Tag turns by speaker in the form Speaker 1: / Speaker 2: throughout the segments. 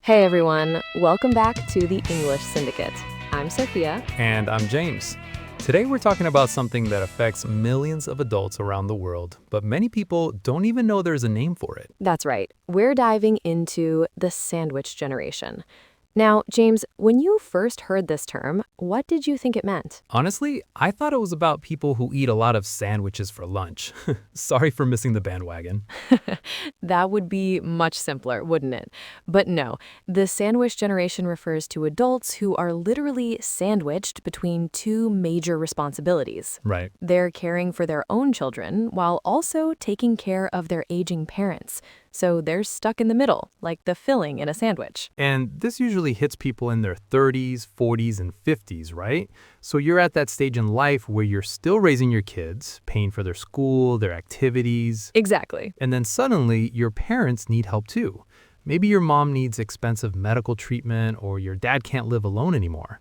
Speaker 1: Hey everyone, welcome back to the English Syndicate. I'm Sophia.
Speaker 2: And I'm James. Today we're talking about something that affects millions of adults around the world, but many people don't even know there's a name for it.
Speaker 1: That's right, we're diving into the sandwich generation. Now, James, when you first heard this term, what did you think it meant?
Speaker 2: Honestly, I thought it was about people who eat a lot of sandwiches for lunch. Sorry for missing the bandwagon.
Speaker 1: That would be much simpler, wouldn't it? But no, the sandwich generation refers to adults who are literally sandwiched between two major responsibilities.
Speaker 2: Right.
Speaker 1: They're caring for their own children while also taking care of their aging parents. So they're stuck in the middle, like the filling in a sandwich.
Speaker 2: And this usually hits people in their 30s, 40s, and 50s, right? So you're at that stage in life where you're still raising your kids, paying for their school, their activities.
Speaker 1: Exactly.
Speaker 2: And then suddenly, your parents need help too. Maybe your mom needs expensive medical treatment or your dad can't live alone anymore.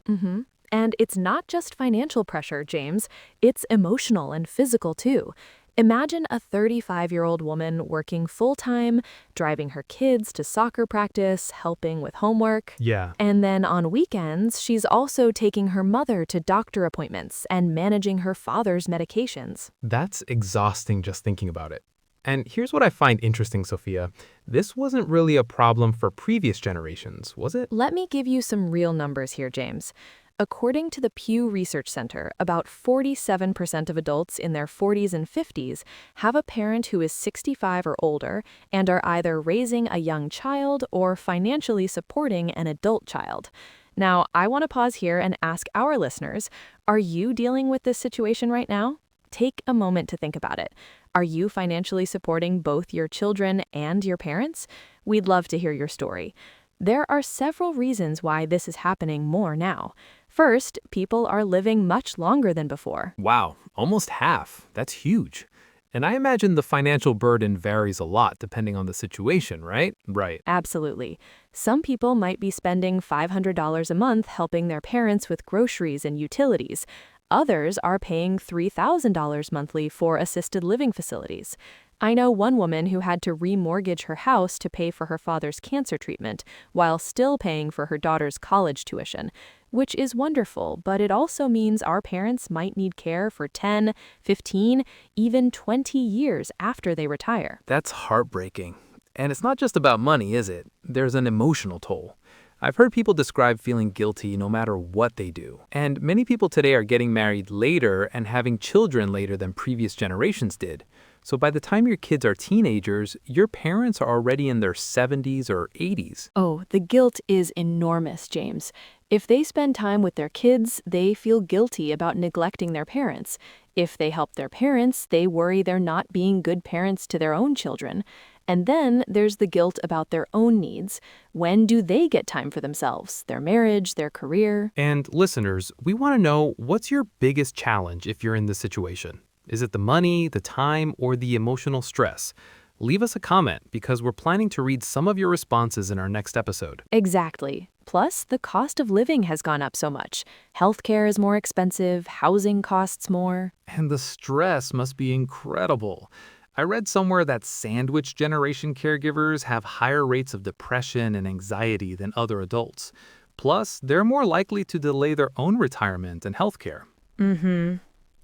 Speaker 1: And it's not just financial pressure, James. It's emotional and physical too. Imagine a 35-year-old woman working full-time, driving her kids to soccer practice, helping with homework.
Speaker 2: Yeah,
Speaker 1: And then on weekends, she's also taking her mother to doctor appointments and managing her father's medications.
Speaker 2: that's exhausting just thinking about it. And here's what I find interesting, Sophia. This wasn't really a problem for previous generations, was it?
Speaker 1: Let me give you some real numbers here, James. According to the Pew Research Center, about 47% of adults in their 40s and 50s have a parent who is 65 or older and are either raising a young child or financially supporting an adult child. Now, I want to pause here and ask our listeners, are you dealing with this situation right now? Take a moment to think about it. Are you financially supporting both your children and your parents? We'd love to hear your story. There are several reasons why this is happening more now. First, people are living much longer than before.
Speaker 2: Wow, almost half. That's huge. And I imagine the financial burden varies a lot depending on the situation, right? Right.
Speaker 1: Absolutely. Some people might be spending $500 a month helping their parents with groceries and utilities. Others are paying $3,000 monthly for assisted living facilities. I know one woman who had to remortgage her house to pay for her father's cancer treatment while still paying for her daughter's college tuition, which is wonderful, but it also means our parents might need care for 10, 15, even 20 years after they retire.
Speaker 2: That's heartbreaking. And it's not just about money, is it? There's an emotional toll. I've heard people describe feeling guilty no matter what they do. And many people today are getting married later and having children later than previous generations did. So by the time your kids are teenagers, your parents are already in their 70s or 80s.
Speaker 1: Oh, the guilt is enormous, James. If they spend time with their kids, they feel guilty about neglecting their parents. If they help their parents, they worry they're not being good parents to their own children. And then there's the guilt about their own needs. When do they get time for themselves, their marriage, their career?
Speaker 2: And listeners, we want to know, what's your biggest challenge if you're in this situation? Is it the money, the time, or the emotional stress? Leave us a comment because we're planning to read some of your responses in our next episode.
Speaker 1: Exactly. Plus, the cost of living has gone up so much. Healthcare is more expensive, housing costs more.
Speaker 2: And the stress must be incredible. I read somewhere that sandwich generation caregivers have higher rates of depression and anxiety than other adults. Plus, they're more likely to delay their own retirement and healthcare.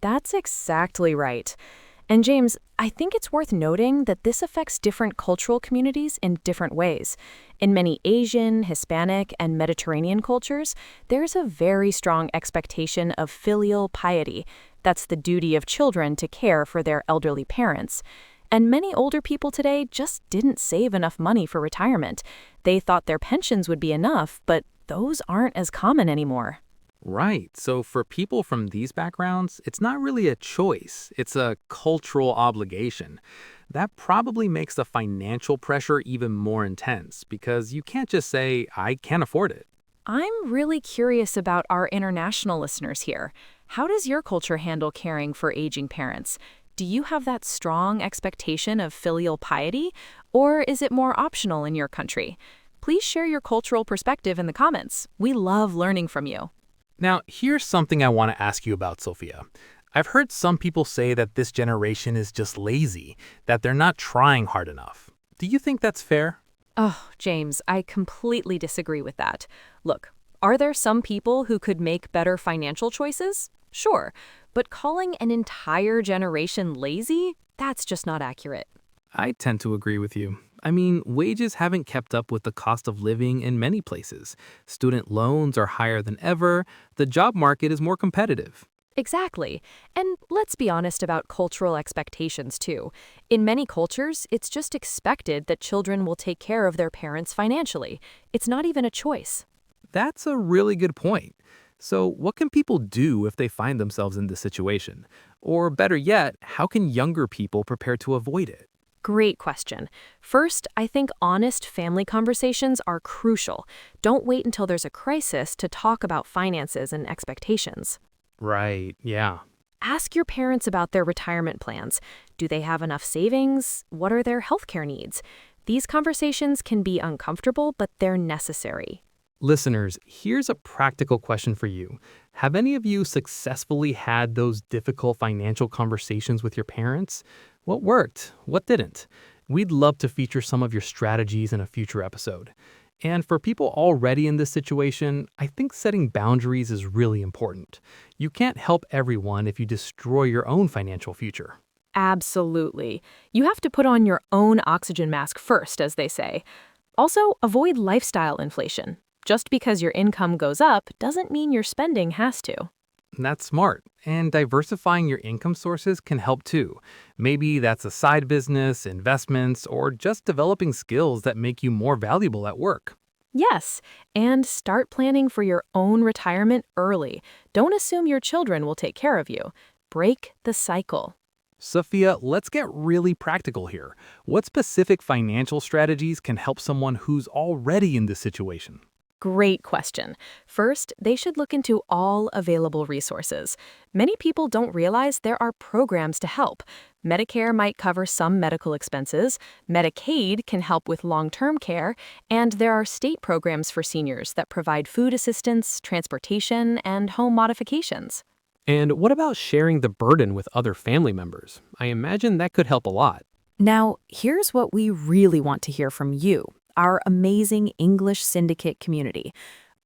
Speaker 1: That's exactly right. And James, I think it's worth noting that this affects different cultural communities in different ways. In many Asian, Hispanic, and Mediterranean cultures, there's a very strong expectation of filial piety. That's the duty of children to care for their elderly parents. And many older people today just didn't save enough money for retirement. They thought their pensions would be enough, but those aren't as common anymore.
Speaker 2: Right. So for people from these backgrounds, it's not really a choice. It's a cultural obligation. That probably makes the financial pressure even more intense because you can't just say, I can't afford it.
Speaker 1: I'm really curious about our international listeners here. How does your culture handle caring for aging parents? Do you have that strong expectation of filial piety, or is it more optional in your country? Please share your cultural perspective in the comments. We love learning from you.
Speaker 2: Now, here's something I want to ask you about, Sophia. I've heard some people say that this generation is just lazy, that they're not trying hard enough. Do you think that's fair?
Speaker 1: Oh, James, I completely disagree with that. Look, are there some people who could make better financial choices? Sure, but calling an entire generation lazy? That's just not accurate.
Speaker 2: I tend to agree with you. I mean, wages haven't kept up with the cost of living in many places. Student loans are higher than ever. The job market is more competitive.
Speaker 1: Exactly. And let's be honest about cultural expectations, too. In many cultures, it's just expected that children will take care of their parents financially. It's not even a choice.
Speaker 2: That's a really good point. So, what can people do if they find themselves in this situation? Or better yet, how can younger people prepare to avoid it?
Speaker 1: Great question. First, I think honest family conversations are crucial. Don't wait until there's a crisis to talk about finances and expectations.
Speaker 2: Right, yeah.
Speaker 1: Ask your parents about their retirement plans. Do they have enough savings? What are their healthcare needs? These conversations can be uncomfortable, but they're necessary.
Speaker 2: Listeners, here's a practical question for you. Have any of you successfully had those difficult financial conversations with your parents? What worked? What didn't? We'd love to feature some of your strategies in a future episode. And for people already in this situation, I think setting boundaries is really important. You can't help everyone if you destroy your own financial future.
Speaker 1: Absolutely. You have to put on your own oxygen mask first, as they say. Also, avoid lifestyle inflation. Just because your income goes up doesn't mean your spending has to.
Speaker 2: That's smart. And diversifying your income sources can help too. Maybe that's a side business, investments, or just developing skills that make you more valuable at work.
Speaker 1: Yes, and start planning for your own retirement early. Don't assume your children will take care of you. Break the cycle.
Speaker 2: Sophia, let's get really practical here. What specific financial strategies can help someone who's already in this situation?
Speaker 1: Great question. First, they should look into all available resources. Many people don't realize there are programs to help. Medicare might cover some medical expenses, Medicaid can help with long-term care, and there are state programs for seniors that provide food assistance, transportation, and home modifications.
Speaker 2: And what about sharing the burden with other family members? I imagine that could help a lot.
Speaker 1: Now, here's what we really want to hear from you, our amazing English syndicate community.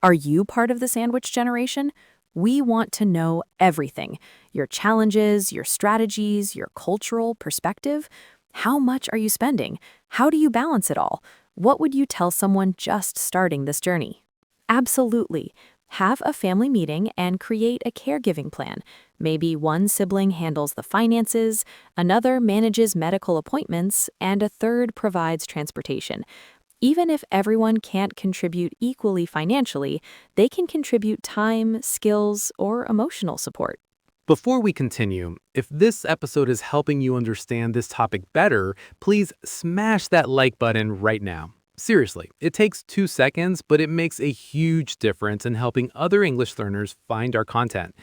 Speaker 1: Are you part of the sandwich generation? We want to know everything: your challenges, your strategies, your cultural perspective. How much are you spending? How do you balance it all? What would you tell someone just starting this journey? Absolutely. Have a family meeting and create a caregiving plan. Maybe one sibling handles the finances, another manages medical appointments, and a third provides transportation. Even if everyone can't contribute equally financially, they can contribute time, skills, or emotional support.
Speaker 2: Before we continue, if this episode is helping you understand this topic better, please smash that like button right now. Seriously, it takes 2 seconds, but it makes a huge difference in helping other English learners find our content.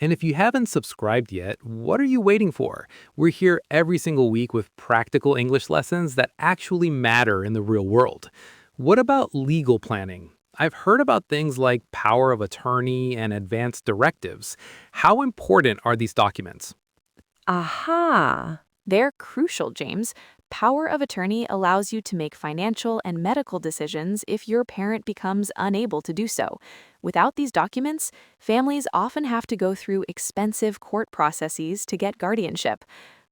Speaker 2: And if you haven't subscribed yet, what are you waiting for? We're here every single week with practical English lessons that actually matter in the real world. What about legal planning? I've heard about things like power of attorney and advanced directives. How important are these documents?
Speaker 1: Aha! They're crucial, James. Power of attorney allows you to make financial and medical decisions if your parent becomes unable to do so. Without these documents, families often have to go through expensive court processes to get guardianship.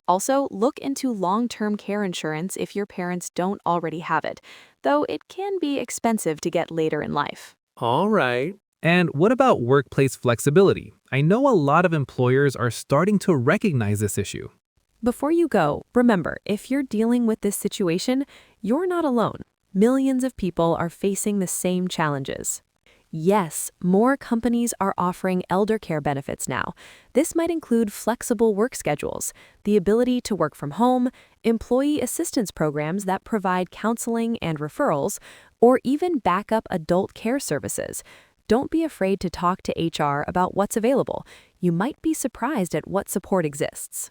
Speaker 1: Also, look into long-term care insurance if your parents don't already have it, though it can be expensive to get later in life.
Speaker 2: All right. And what about workplace flexibility? I know a lot of employers are starting to recognize this issue.
Speaker 1: Before you go, remember, if you're dealing with this situation, you're not alone. Millions of people are facing the same challenges. Yes, more companies are offering elder care benefits now. This might include flexible work schedules, the ability to work from home, employee assistance programs that provide counseling and referrals, or even backup adult care services. Don't be afraid to talk to HR about what's available. You might be surprised at what support exists.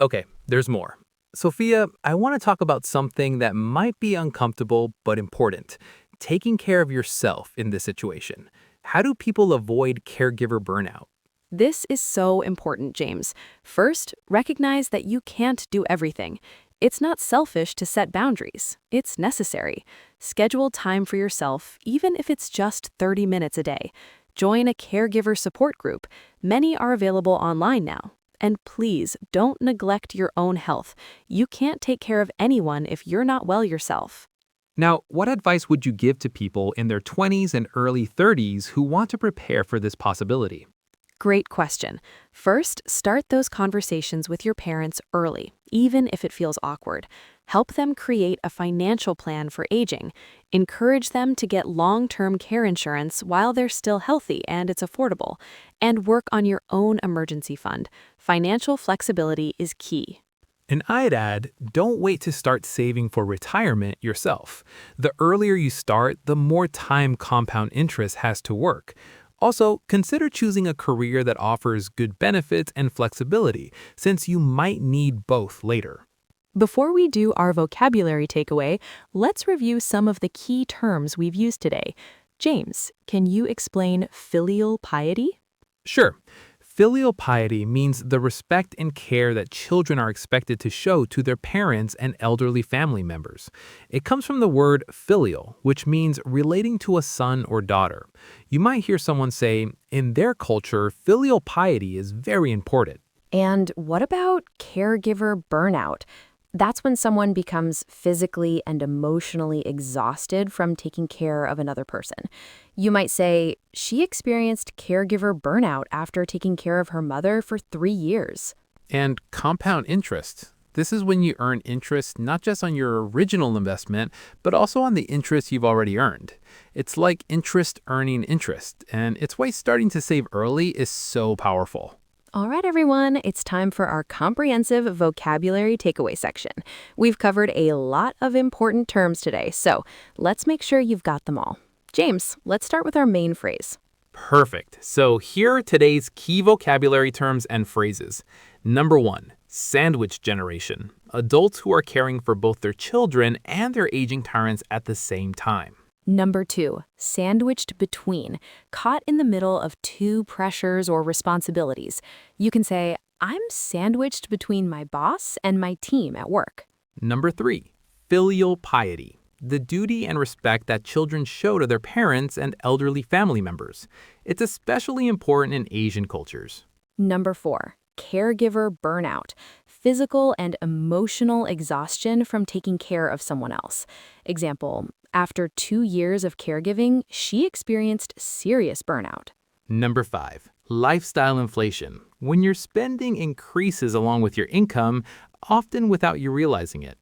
Speaker 2: Okay, there's more. Sophia, I want to talk about something that might be uncomfortable but important: taking care of yourself in this situation. How do people avoid caregiver burnout?
Speaker 1: This is so important, James. First, recognize that you can't do everything. It's not selfish to set boundaries. It's necessary. Schedule time for yourself, even if it's just 30 minutes a day. Join a caregiver support group. Many are available online now. And please, don't neglect your own health. You can't take care of anyone if you're not well yourself.
Speaker 2: Now, what advice would you give to people in their 20s and early 30s who want to prepare for this possibility?
Speaker 1: Great question. First, start those conversations with your parents early, even if it feels awkward. Help them create a financial plan for aging. Encourage them to get long-term care insurance while they're still healthy and it's affordable. And work on your own emergency fund. Financial flexibility is key.
Speaker 2: And I'd add, don't wait to start saving for retirement yourself. The earlier you start, the more time compound interest has to work. Also, consider choosing a career that offers good benefits and flexibility, since you might need both later.
Speaker 1: Before we do our vocabulary takeaway, let's review some of the key terms we've used today. James, can you explain filial piety?
Speaker 2: Sure. Filial piety means the respect and care that children are expected to show to their parents and elderly family members. It comes from the word filial, which means relating to a son or daughter. You might hear someone say, in their culture, filial piety is very important.
Speaker 1: And what about caregiver burnout? That's when someone becomes physically and emotionally exhausted from taking care of another person. You might say, she experienced caregiver burnout after taking care of her mother for 3 years.
Speaker 2: And compound interest. This is when you earn interest not just on your original investment, but also on the interest you've already earned. It's like interest earning interest, and it's why starting to save early is so powerful.
Speaker 1: All right, everyone, it's time for our comprehensive vocabulary takeaway section. We've covered a lot of important terms today, so let's make sure you've got them all. James, let's start with our main phrase.
Speaker 2: Perfect. So here are today's key vocabulary terms and phrases. Number 1, sandwich generation. Adults who are caring for both their children and their aging parents at the same time.
Speaker 1: Number 2, sandwiched between, caught in the middle of two pressures or responsibilities. You can say, I'm sandwiched between my boss and my team at work.
Speaker 2: Number 3, filial piety. The duty and respect that children show to their parents and elderly family members. It's especially important in Asian cultures.
Speaker 1: Number 4, caregiver burnout, physical and emotional exhaustion from taking care of someone else. Example, after 2 years of caregiving, she experienced serious burnout.
Speaker 2: Number 5, lifestyle inflation. When your spending increases along with your income, often without you realizing it.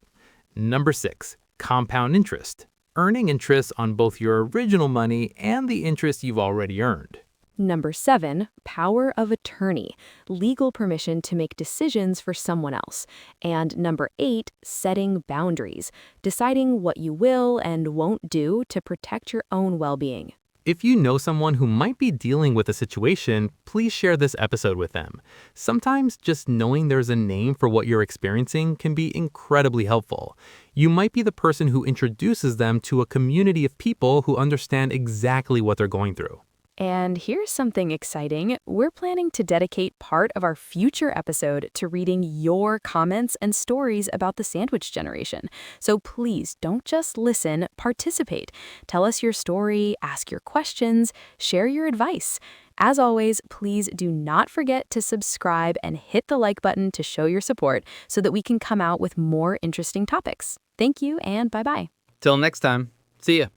Speaker 2: Number 6, compound interest. Earning interest on both your original money and the interest you've already earned.
Speaker 1: Number 7, power of attorney, legal permission to make decisions for someone else. And number 8, setting boundaries, deciding what you will and won't do to protect your own well-being.
Speaker 2: If you know someone who might be dealing with a situation, please share this episode with them. Sometimes just knowing there's a name for what you're experiencing can be incredibly helpful. You might be the person who introduces them to a community of people who understand exactly what they're going through.
Speaker 1: And here's something exciting. We're planning to dedicate part of our future episode to reading your comments and stories about the sandwich generation. So please don't just listen, participate. Tell us your story, ask your questions, share your advice. As always, please do not forget to subscribe and hit the like button to show your support so that we can come out with more interesting topics. Thank you and bye-bye.
Speaker 2: Till next time, see ya.